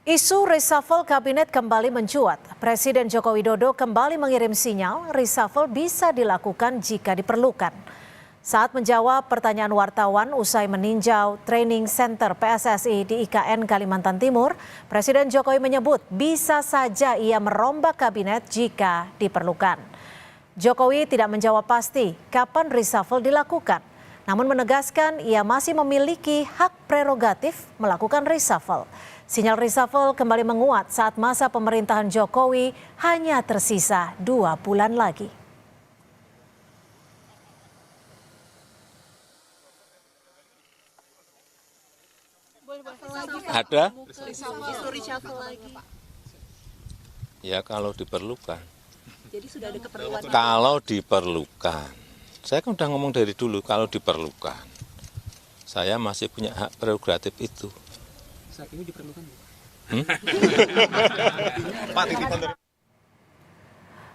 Isu reshuffle kabinet kembali mencuat. Presiden Joko Widodo kembali mengirim sinyal reshuffle bisa dilakukan jika diperlukan. Saat menjawab pertanyaan wartawan usai meninjau training center PSSI di IKN Kalimantan Timur, Presiden Jokowi menyebut bisa saja ia merombak kabinet jika diperlukan. Jokowi tidak menjawab pasti kapan reshuffle dilakukan, namun menegaskan ia masih memiliki hak prerogatif melakukan reshuffle. Sinyal reshuffle kembali menguat saat masa pemerintahan Jokowi hanya tersisa 2 bulan lagi. Ada? Ya kalau diperlukan. Jadi sudah ada keperluan. Kalau diperlukan. Saya kan udah ngomong dari dulu kalau diperlukan. Saya masih punya hak prerogatif itu. Saat ini diperlukan, Bu.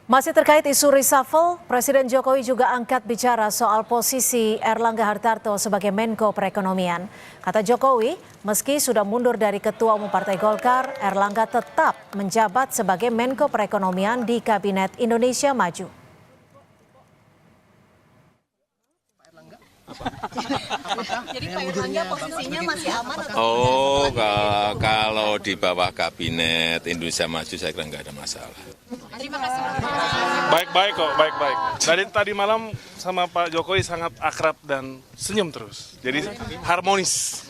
Masih terkait isu reshuffle, Presiden Jokowi juga angkat bicara soal posisi Erlangga Hartarto sebagai Menko Perekonomian. Kata Jokowi, meski sudah mundur dari Ketua Umum Partai Golkar, Erlangga tetap menjabat sebagai Menko Perekonomian di Kabinet Indonesia Maju. Jadi Pak Erlangga posisinya masih aman atau Oh, kalau di bawah Kabinet Indonesia Maju saya kira nggak ada masalah. Terima kasih. Baik-baik kok, baik-baik. Dari tadi malam sama Pak Jokowi sangat akrab dan senyum terus. Jadi harmonis.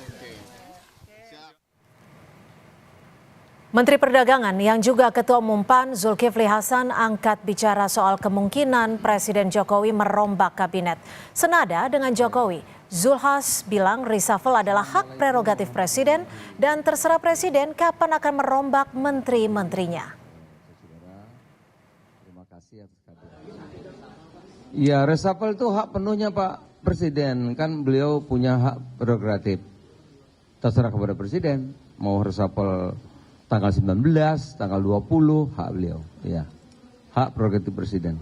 Menteri Perdagangan yang juga Ketua Umum PAN Zulkifli Hasan angkat bicara soal kemungkinan Presiden Jokowi merombak kabinet. Senada dengan Jokowi, Zulhas bilang reshuffle adalah hak prerogatif Presiden dan terserah Presiden kapan akan merombak menteri-menterinya. Ya, reshuffle itu hak penuhnya Pak Presiden, kan beliau punya hak prerogatif. Terserah kepada Presiden, mau reshuffle tanggal 19, tanggal 20, hak beliau. Ya, hak prerogatif Presiden.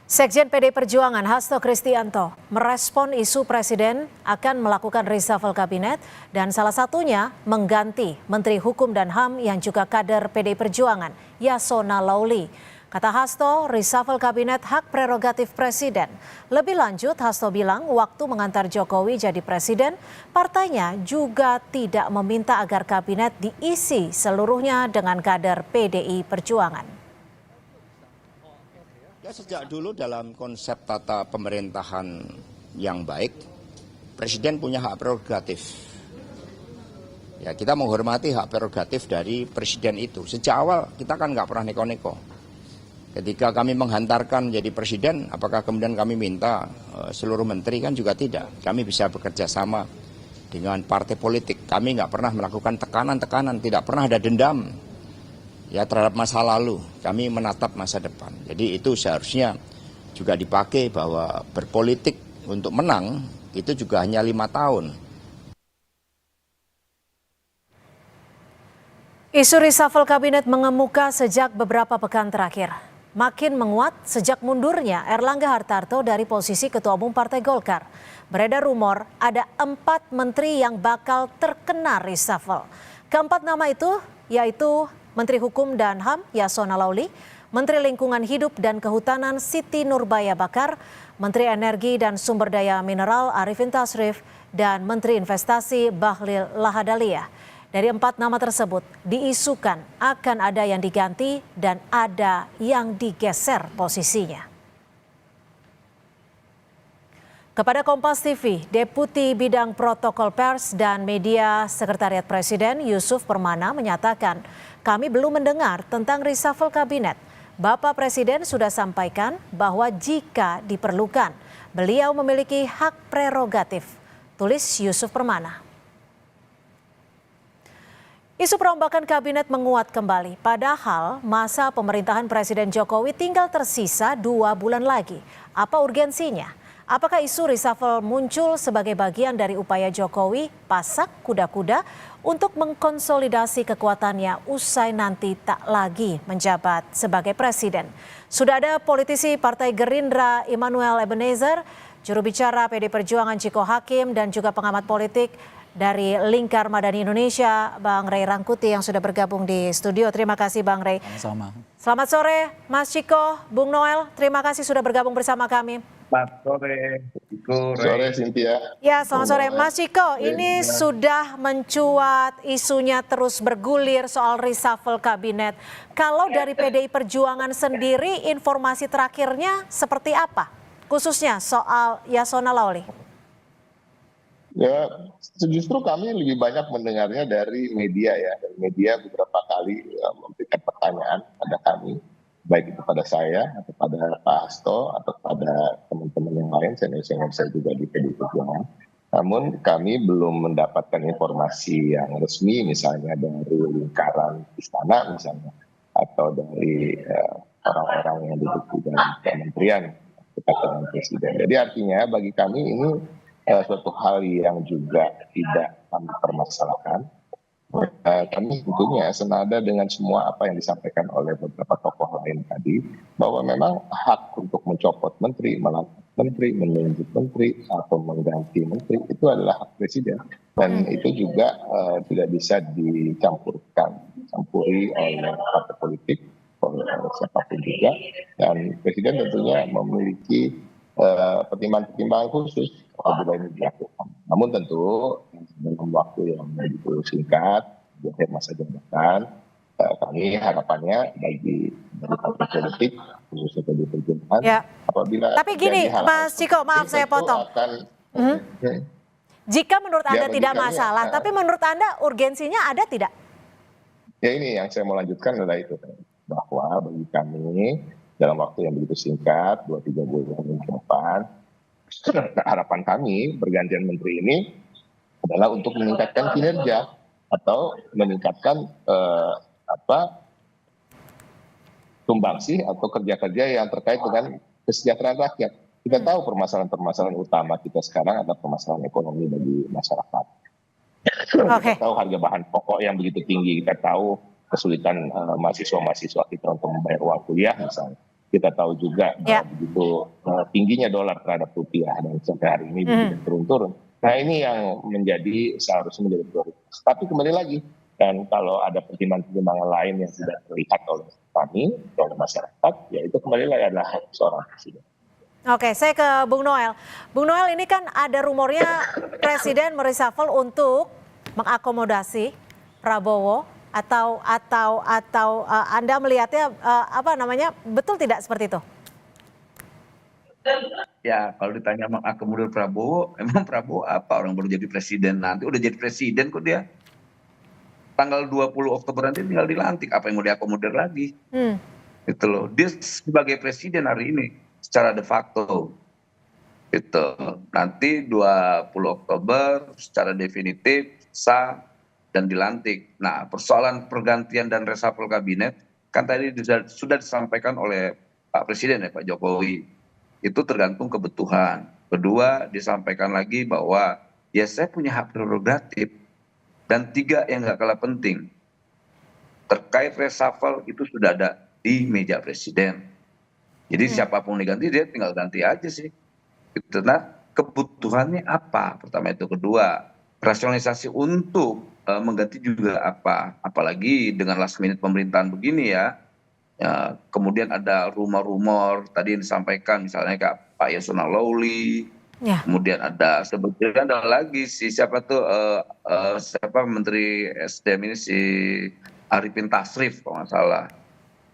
Sekjen PD Perjuangan Hasto Kristianto merespon isu Presiden akan melakukan reshuffle kabinet dan salah satunya mengganti Menteri Hukum dan HAM yang juga kader PD Perjuangan, Yasona Lauli. Kata Hasto, reshuffle kabinet hak prerogatif Presiden. Lebih lanjut, Hasto bilang waktu mengantar Jokowi jadi Presiden, partainya juga tidak meminta agar kabinet diisi seluruhnya dengan kader PDI Perjuangan. Ya, sejak dulu dalam konsep tata pemerintahan yang baik, Presiden punya hak prerogatif. Ya, kita menghormati hak prerogatif dari Presiden itu. Sejak awal kita kan nggak pernah neko-neko. Ketika kami menghantarkan menjadi Presiden, apakah kemudian kami minta seluruh menteri? Kan juga tidak. Kami bisa bekerja sama dengan partai politik. Kami nggak pernah melakukan tekanan-tekanan, tidak pernah ada dendam ya terhadap masa lalu. Kami menatap masa depan. Jadi itu seharusnya juga dipakai bahwa berpolitik untuk menang itu juga hanya 5 tahun. Isu reshuffle kabinet mengemuka sejak beberapa pekan terakhir. Makin menguat sejak mundurnya Erlangga Hartarto dari posisi Ketua Umum Partai Golkar. Beredar rumor ada 4 menteri yang bakal terkena reshuffle. Keempat nama itu yaitu Menteri Hukum dan HAM Yasona Lauli, Menteri Lingkungan Hidup dan Kehutanan Siti Nurbaya Bakar, Menteri Energi dan Sumber Daya Mineral Arifin Tasrif, dan Menteri Investasi Bahlil Lahadalia. Dari 4 nama tersebut diisukan akan ada yang diganti dan ada yang digeser posisinya. Kepada Kompas TV, Deputi Bidang Protokol Pers dan Media Sekretariat Presiden Yusuf Permana menyatakan, kami belum mendengar tentang reshuffle kabinet. Bapak Presiden sudah sampaikan bahwa jika diperlukan, beliau memiliki hak prerogatif, tulis Yusuf Permana. Isu perombakan kabinet menguat kembali, padahal masa pemerintahan Presiden Jokowi tinggal tersisa 2 bulan lagi. Apa urgensinya? Apakah isu reshuffle muncul sebagai bagian dari upaya Jokowi pasak kuda-kuda untuk mengkonsolidasi kekuatannya usai nanti tak lagi menjabat sebagai presiden? Sudah ada politisi Partai Gerindra Immanuel Ebenezer, juru bicara PD Perjuangan Ciko Hakim, dan juga pengamat politik dari Lingkar Madani Indonesia, Bang Ray Rangkuti yang sudah bergabung di studio. Terima kasih Bang Ray. Sama-sama. Selamat sore Mas Ciko, Bung Noel, terima kasih sudah bergabung bersama kami. Selamat sore, Sore Cynthia. Ya, selamat sore Mas Ciko. Ini sudah mencuat, isunya terus bergulir soal reshuffle kabinet. Kalau dari PDI Perjuangan sendiri, informasi terakhirnya seperti apa? Khususnya soal Yasona Lawli. Ya, justru kami lebih banyak mendengarnya dari media ya. Dari media beberapa kali memberikan pertanyaan pada kami, baik itu pada saya, atau pada Pak Hasto, atau pada teman-teman yang lain, senior-senior saya juga di PDI Perjuangan. Namun kami belum mendapatkan informasi yang resmi, misalnya dari lingkaran istana misalnya, atau dari orang-orang yang duduk di dalam kementerian dekat dengan Presiden. Jadi artinya bagi kami ini suatu hal yang juga tidak kami permasalahkan. Kami tentunya senada dengan semua apa yang disampaikan oleh beberapa tokoh lain tadi, bahwa memang hak untuk mencopot menteri, melantik menteri, menunjuk menteri, atau mengganti menteri itu adalah hak presiden. Dan itu juga tidak bisa dicampuri oleh partai politik, oleh siapapun juga. Dan presiden tentunya memiliki pertimbangan-pertimbangan khusus apabila ini dilakukan. Namun tentu dalam waktu yang begitu singkat di akhir masa jabatan, kami harapannya bagi partai politik khususnya PDI Perjuangan, apabila tapi gini Mas Ciko, maaf saya potong. Jika menurut Anda tidak masalah, tapi menurut Anda urgensinya ada tidak? Ya, ini yang saya mau lanjutkan adalah itu, bahwa bagi kami dalam waktu yang begitu singkat, 2-3 bulan ke depan, harapan kami bergantian menteri ini adalah untuk meningkatkan kinerja atau meningkatkan sumbangsih atau kerja-kerja yang terkait dengan kesejahteraan rakyat. Kita tahu permasalahan-permasalahan utama kita sekarang adalah permasalahan ekonomi bagi masyarakat. Kita tahu harga bahan pokok yang begitu tinggi, kita tahu kesulitan mahasiswa-mahasiswa kita untuk membayar uang kuliah misalnya. Kita tahu juga begitu tingginya dolar terhadap rupiah dan sampai hari ini turun-turun. Nah, ini yang seharusnya menjadi prioritas. Tapi kembali lagi, dan kalau ada pertimbangan-pertimbangan lain yang tidak terlihat oleh kami, oleh masyarakat, ya itu kembali lagi adalah hak seorang presiden. Oke, saya ke Bung Noel. Bung Noel, ini kan ada rumornya Presiden mereshuffle untuk mengakomodasi Prabowo atau Anda melihatnya betul tidak seperti itu? Ya, kalau ditanya mengakomodir Prabowo, emang Prabowo apa? Orang baru jadi presiden nanti, udah jadi presiden kok dia. Tanggal 20 Oktober nanti tinggal dilantik, apa yang mau diakomodir lagi? Gitu loh. Dia sebagai presiden hari ini secara de facto. Gitu. Nanti 20 Oktober secara definitif sah dan dilantik. Nah, persoalan pergantian dan reshuffle kabinet kan tadi sudah disampaikan oleh Pak Presiden ya, Pak Jokowi. Itu tergantung kebutuhan. Kedua, disampaikan lagi bahwa ya saya punya hak prerogatif. Dan 3 yang gak kalah penting, terkait reshuffle itu sudah ada di meja presiden. Jadi siapapun diganti dia tinggal ganti aja sih. Gitu. Nah, kebutuhannya apa? Pertama itu. Kedua, rasionalisasi untuk mengganti juga apa? Apalagi dengan last minute pemerintahan begini ya. Kemudian ada rumor-rumor tadi yang disampaikan misalnya Kak Pak Yasona Lawli. Kemudian ada sebetulnya ada lagi siapa Menteri SDM ini si Arifin Tasrif kalau nggak salah.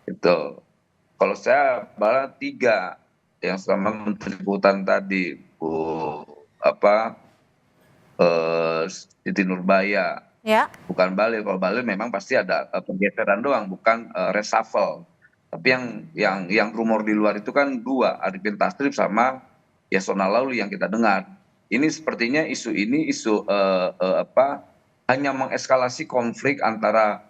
Itu. Kalau saya malah 3 yang sama Menteri Kehutanan tadi Siti Nurbaya. Bukan Bahlil. Kalau Bahlil memang pasti ada pergeseran doang, bukan reshuffle. Tapi yang rumor di luar itu kan 2, Arifin Tasrif sama Yasona Lawli yang kita dengar. Ini sepertinya isu ini hanya mengeskalasi konflik antara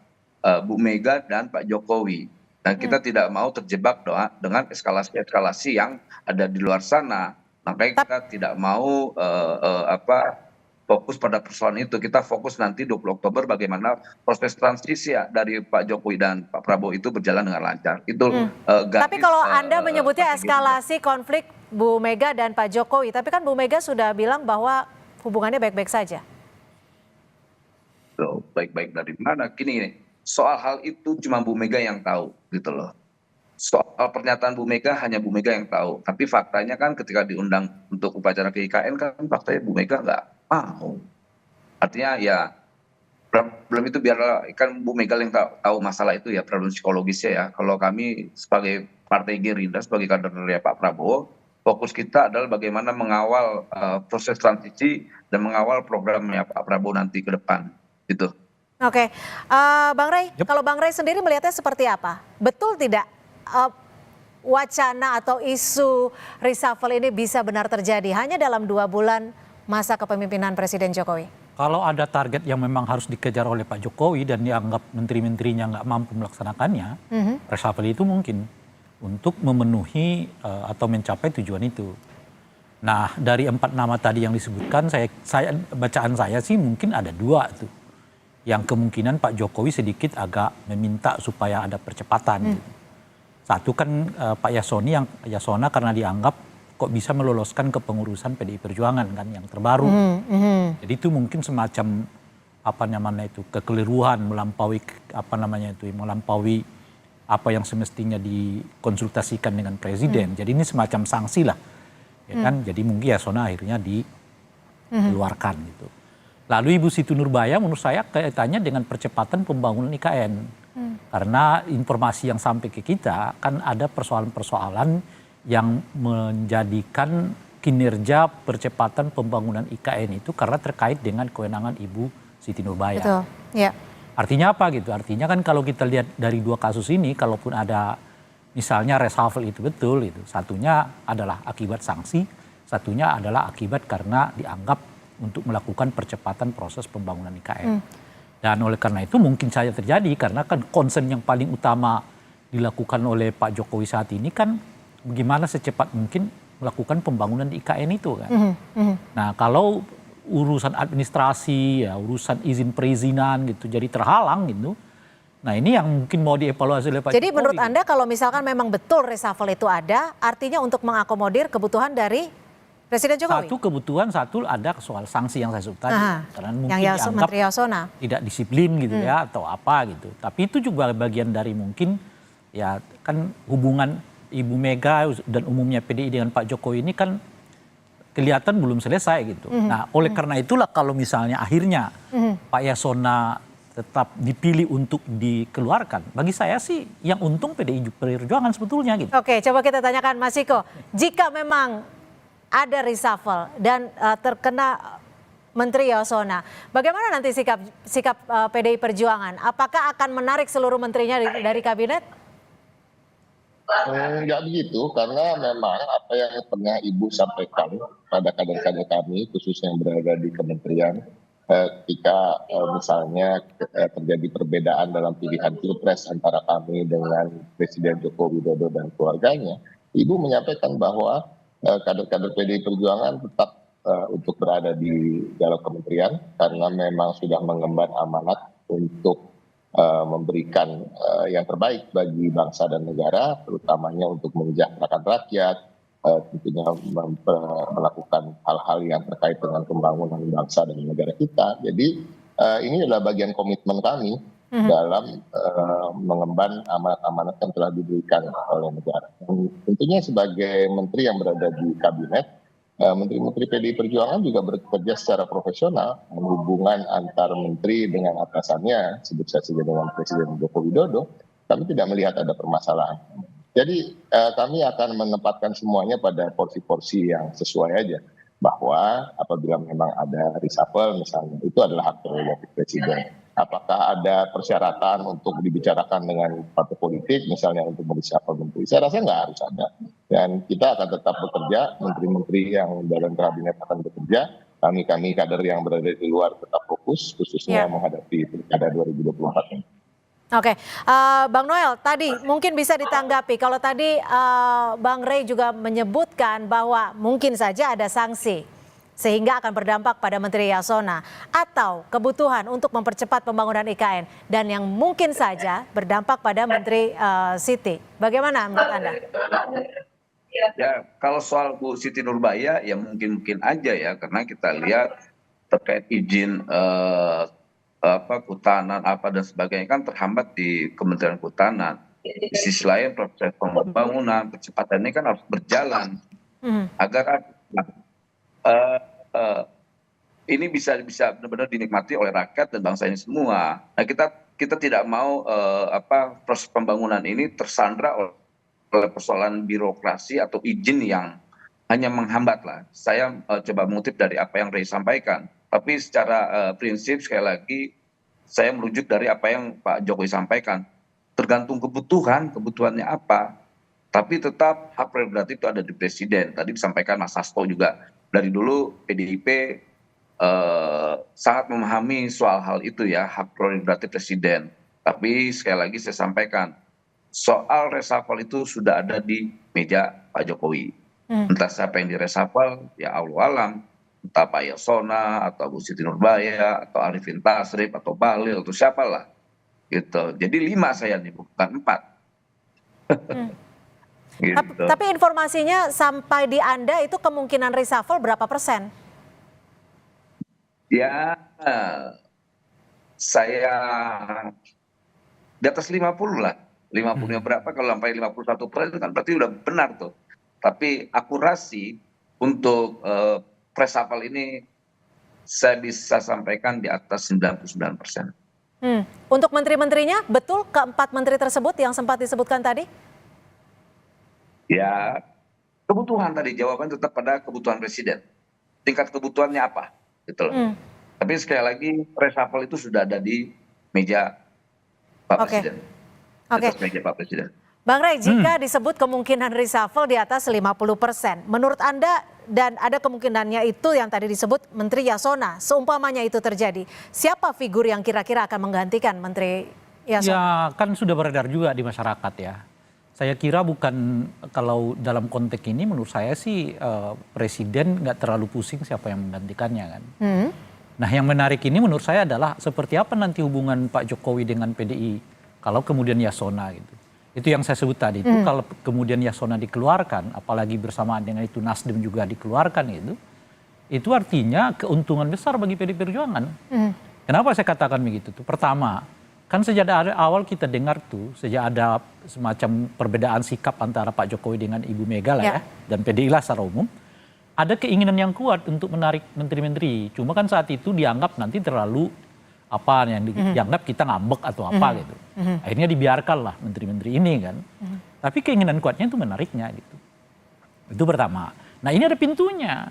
Bu Mega dan Pak Jokowi. Dan kita tidak mau terjebak dengan eskalasi-eskalasi yang ada di luar sana. Makanya kita tidak mau fokus pada persoalan itu. Kita fokus nanti 20 Oktober bagaimana proses transisi dari Pak Jokowi dan Pak Prabowo itu berjalan dengan lancar. Itu tapi kalau Anda menyebutnya eskalasi konflik Bu Mega dan Pak Jokowi, tapi kan Bu Mega sudah bilang bahwa hubungannya baik-baik saja. gitu. Baik-baik dari mana? Gini, soal hal itu cuma Bu Mega yang tahu gitu loh. Soal pernyataan Bu Mega hanya Bu Mega yang tahu. Tapi faktanya kan ketika diundang untuk upacara ke IKN kan faktanya Bu Mega nggak mau. Artinya ya problem itu biar kan Bu Mega yang tahu masalah itu ya, problem psikologisnya ya. Kalau kami sebagai Partai Gerindra, sebagai kader dari Pak Prabowo, fokus kita adalah bagaimana mengawal proses transisi dan mengawal programnya Pak Prabowo nanti ke depan gitu. Oke, Bang Rey, kalau Bang Rey sendiri melihatnya seperti apa? Betul tidak wacana atau isu reshuffle ini bisa benar terjadi hanya dalam 2 bulan masa kepemimpinan Presiden Jokowi? Kalau ada target yang memang harus dikejar oleh Pak Jokowi dan dianggap menteri-menterinya nggak mampu melaksanakannya, reshuffle itu mungkin untuk memenuhi atau mencapai tujuan itu. Nah, dari 4 nama tadi yang disebutkan, bacaan saya sih mungkin ada 2 tuh. Yang kemungkinan Pak Jokowi sedikit agak meminta supaya ada percepatan. Gitu. Satu kan Pak Yasona karena dianggap kok bisa meloloskan kepengurusan PDI Perjuangan kan yang terbaru. Jadi itu mungkin semacam kekeliruan melampaui melampaui apa yang semestinya dikonsultasikan dengan presiden. Jadi ini semacam sanksi lah. Ya kan? Jadi mungkin Yasona akhirnya dikeluarkan gitu. Lalu Ibu Siti Nurbaya menurut saya kaitannya dengan percepatan pembangunan IKN. Karena informasi yang sampai ke kita kan ada persoalan-persoalan yang menjadikan kinerja percepatan pembangunan IKN itu karena terkait dengan kewenangan Ibu Siti Nurbaya. Betul, ya. Artinya apa gitu? Artinya kan kalau kita lihat dari 2 kasus ini, kalaupun ada misalnya reshuffle itu betul, itu satunya adalah akibat sanksi, satunya adalah akibat karena dianggap untuk melakukan percepatan proses pembangunan IKN. Dan oleh karena itu mungkin saja terjadi karena kan concern yang paling utama dilakukan oleh Pak Jokowi saat ini kan bagaimana secepat mungkin melakukan pembangunan di IKN itu kan. Nah kalau urusan administrasi, ya, urusan izin perizinan gitu jadi terhalang gitu. Nah ini yang mungkin mau dievaluasi oleh Pak Jokowi. Jadi menurut Anda kalau misalkan memang betul reshuffle itu ada, artinya untuk mengakomodir kebutuhan dari Presiden Jokowi? Satu kebutuhan, satu ada soal sanksi yang saya sebut tadi. Karena mungkin yang dianggap Menteri Yasona tidak disiplin gitu ya atau apa gitu. Tapi itu juga bagian dari mungkin ya kan hubungan Ibu Mega dan umumnya PDI dengan Pak Jokowi ini kan kelihatan belum selesai gitu. Nah oleh karena itulah kalau misalnya akhirnya Pak Yasona tetap dipilih untuk dikeluarkan, bagi saya sih yang untung PDI Perjuangan sebetulnya gitu. Oke, coba kita tanyakan Mas Ciko, jika memang ada reshuffle dan terkena Menteri Yasona, bagaimana nanti sikap PDI Perjuangan? Apakah akan menarik seluruh menterinya dari kabinet? Enggak begitu, karena memang apa yang pernah Ibu sampaikan pada kader-kader kami, khususnya yang berada di kementerian, ketika misalnya terjadi perbedaan dalam pilihan pilpres antara kami dengan Presiden Joko Widodo dan keluarganya, Ibu menyampaikan bahwa kader-kader PDI Perjuangan tetap untuk berada di dalam kementerian karena memang sudah mengemban amanat untuk memberikan yang terbaik bagi bangsa dan negara, terutamanya untuk mensejahterakan rakyat, tentunya melakukan hal-hal yang terkait dengan pembangunan bangsa dan negara kita. Jadi ini adalah bagian komitmen kami dalam mengemban amanat-amanat yang telah diberikan oleh negara. Dan tentunya sebagai menteri yang berada di kabinet, menteri-menteri PDI Perjuangan juga bekerja secara profesional. Hubungan antar menteri dengan atasannya, sebut saja dengan Presiden Joko Widodo, kami tidak melihat ada permasalahan. Jadi kami akan menempatkan semuanya pada porsi-porsi yang sesuai aja. Bahwa apabila memang ada reshuffle misalnya, itu adalah hak prerogatif Presiden. Apakah ada persyaratan untuk dibicarakan dengan partai politik, misalnya untuk mereshuffle menteri? Saya rasa nggak harus ada. Dan kita akan tetap bekerja, menteri-menteri yang dalam kabinet akan bekerja, kami kader yang berada di luar tetap fokus, khususnya menghadapi pilkada 2024 ini. Oke, Bang Noel, tadi mungkin bisa ditanggapi. Kalau tadi Bang Rey juga menyebutkan bahwa mungkin saja ada sanksi sehingga akan berdampak pada Menteri Yasona atau kebutuhan untuk mempercepat pembangunan IKN dan yang mungkin saja berdampak pada Menteri Siti. Bagaimana menurut Anda? Ya, kalau soal Bu Siti Nurbaya ya mungkin aja ya, karena kita lihat terkait izin kehutanan apa dan sebagainya kan terhambat di Kementerian Kehutanan. Di sisi lain proses pembangunan kecepatan ini kan harus berjalan agar ini bisa benar-benar dinikmati oleh rakyat dan bangsa ini semua. Nah, kita tidak mau proses pembangunan ini tersandra oleh persoalan birokrasi atau izin yang hanya menghambat lah. Saya coba mengutip dari apa yang Rey sampaikan. Tapi secara prinsip sekali lagi saya merujuk dari apa yang Pak Jokowi sampaikan. Tergantung kebutuhannya apa. Tapi tetap hak prerogatif itu ada di presiden. Tadi disampaikan Mas Hasto juga. Dari dulu PDIP sangat memahami soal hal itu ya, hak prerogatif presiden. Tapi sekali lagi saya sampaikan, soal reshuffle itu sudah ada di meja Pak Jokowi. Entah siapa yang direshuffle, ya Allah alam. Entah Pak Yasona, atau Bu Siti Nurbaya, atau Arifin Tasrif, atau Bahlil, atau siapalah. Gitu. Jadi 5 saya nih, bukan 4. Gitu. Tapi informasinya sampai di Anda itu kemungkinan reshuffle berapa persen? Ya, saya di atas 50 lah. 50-nya berapa, kalau sampai 51% itu kan berarti udah benar tuh. Tapi akurasi untuk reshuffle ini saya bisa sampaikan di atas 99%. Untuk menteri-menterinya, betul keempat menteri tersebut yang sempat disebutkan tadi? Ya, kebutuhan tadi, jawaban tetap pada kebutuhan presiden. Tingkat kebutuhannya apa? Gitu loh. Tapi sekali lagi reshuffle itu sudah ada di meja Pak Presiden. Di atas meja Pak Presiden. Bang Rey, jika disebut kemungkinan reshuffle di atas 50%, menurut Anda dan ada kemungkinannya itu yang tadi disebut Menteri Yasona, seumpamanya itu terjadi, siapa figur yang kira-kira akan menggantikan Menteri Yasona? Ya kan sudah beredar juga di masyarakat ya. Saya kira bukan, kalau dalam konteks ini menurut saya sih presiden nggak terlalu pusing siapa yang menggantikannya kan. Nah yang menarik ini menurut saya adalah seperti apa nanti hubungan Pak Jokowi dengan PDI kalau kemudian Yasona gitu. Itu yang saya sebut tadi itu kalau kemudian Yasona dikeluarkan, apalagi bersamaan dengan itu Nasdem juga dikeluarkan itu artinya keuntungan besar bagi PDI Perjuangan. Kenapa saya katakan begitu tuh? Pertama, kan sejak awal kita dengar tuh, sejak ada semacam perbedaan sikap antara Pak Jokowi dengan Ibu Mega lah ya, dan PDI lah secara umum, ada keinginan yang kuat untuk menarik menteri-menteri. Cuma kan saat itu dianggap nanti terlalu apa yang dianggap kita ngambek atau apa gitu. Akhirnya dibiarkanlah menteri-menteri ini kan. Tapi keinginan kuatnya itu menariknya gitu. Itu pertama. Nah ini ada pintunya.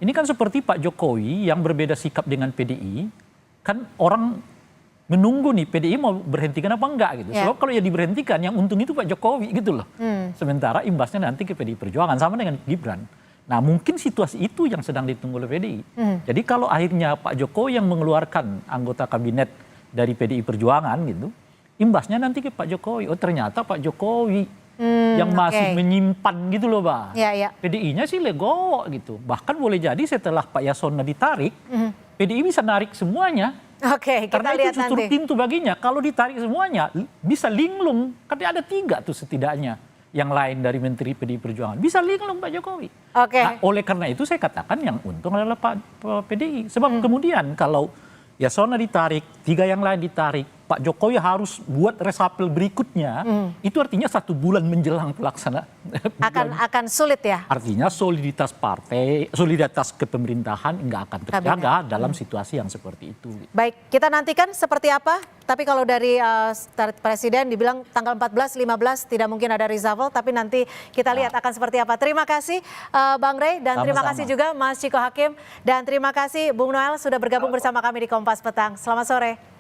Ini kan seperti Pak Jokowi yang berbeda sikap dengan PDI, kan orang menunggu nih PDI mau berhentikan apa enggak gitu. Sebab kalau ya diberhentikan yang untung itu Pak Jokowi gitu loh. Sementara imbasnya nanti ke PDI Perjuangan sama dengan Gibran. Nah mungkin situasi itu yang sedang ditunggu oleh PDI. Jadi kalau akhirnya Pak Jokowi yang mengeluarkan anggota kabinet dari PDI Perjuangan gitu, imbasnya nanti ke Pak Jokowi. Oh ternyata Pak Jokowi yang masih menyimpan gitu loh Pak. PDI-nya sih legowo gitu. Bahkan boleh jadi setelah Pak Yasona ditarik, PDI bisa narik semuanya. Kita Karena lihat itu justru nanti. pintu baginya. Kalau ditarik semuanya, bisa linglung. Karena ada 3 tuh setidaknya yang lain dari Menteri PDI Perjuangan. Bisa linglung Pak Jokowi. Nah, oleh karena itu saya katakan yang untung adalah Pak PDI. Sebab kemudian kalau Yasona ditarik, 3 yang lain ditarik, Pak Jokowi harus buat reshuffle berikutnya. Itu artinya 1 bulan menjelang pelaksanaan. Akan sulit ya? Artinya soliditas partai, soliditas kepemerintahan nggak akan terjaga dalam situasi yang seperti itu. Baik, kita nantikan seperti apa. Tapi kalau dari Presiden dibilang tanggal 14, 15 tidak mungkin ada reshuffle. Tapi nanti kita lihat akan seperti apa. Terima kasih Bang Rey dan terima kasih juga Mas Ciko Hakim. Dan terima kasih Bung Noel sudah bergabung bersama kami di Kompas Petang. Selamat sore.